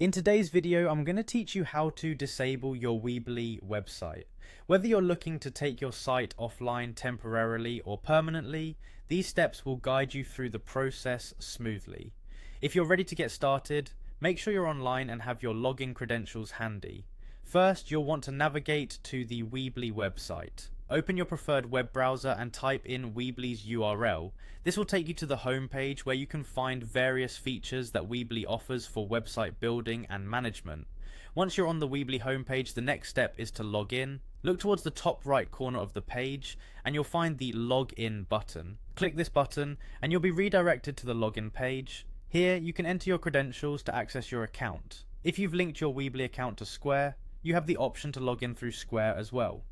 In today's video, I'm going to teach you how to disable your Weebly website. Whether you're looking to take your site offline temporarily or permanently, these steps will guide you through the process smoothly. If you're ready to get started, make sure you're online and have your login credentials handy. First, you'll want to navigate to the Weebly website. Open your preferred web browser and type in Weebly's URL. This will take you to the home page where you can find various features that Weebly offers for website building and management. Once you're on the Weebly homepage, the next step is to log in. Look towards the top right corner of the page and you'll find the login button. Click this button and you'll be redirected to the login page. Here you can enter your credentials to access your account. If you've linked your Weebly account to Square, you have the option to log in through Square as well.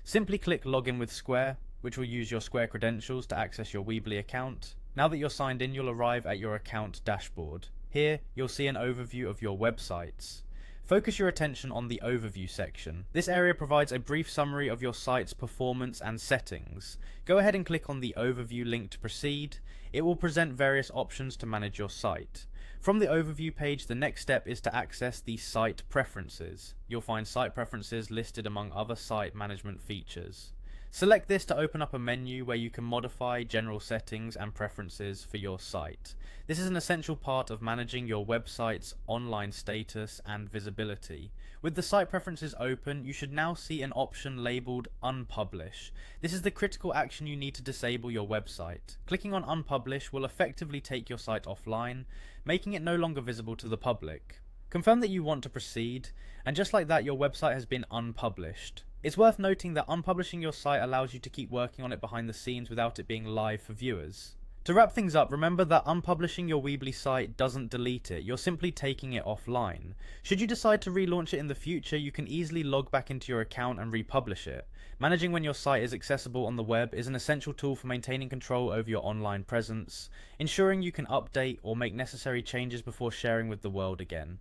Simply click Login with Square, which will use your Square credentials to access your Weebly account. Now that you're signed in, you'll arrive at your account dashboard. Here, you'll see an overview of your websites. Focus your attention on the Overview section. This area provides a brief summary of your site's performance and settings. Go ahead and click on the Overview link to proceed. It will present various options to manage your site. From the overview page, the next step is to access the site preferences. You'll find site preferences listed among other site management features. Select this to open up a menu where you can modify general settings and preferences for your site. This is an essential part of managing your website's online status and visibility. With the site preferences open, you should now see an option labeled Unpublish. This is the critical action you need to disable your website. Clicking on Unpublish will effectively take your site offline, making it no longer visible to the public. Confirm that you want to proceed, and just like that, your website has been unpublished. It's worth noting that unpublishing your site allows you to keep working on it behind the scenes without it being live for viewers. To wrap things up, remember that unpublishing your Weebly site doesn't delete it, you're simply taking it offline. Should you decide to relaunch it in the future, you can easily log back into your account and republish it. Managing when your site is accessible on the web is an essential tool for maintaining control over your online presence, ensuring you can update or make necessary changes before sharing with the world again.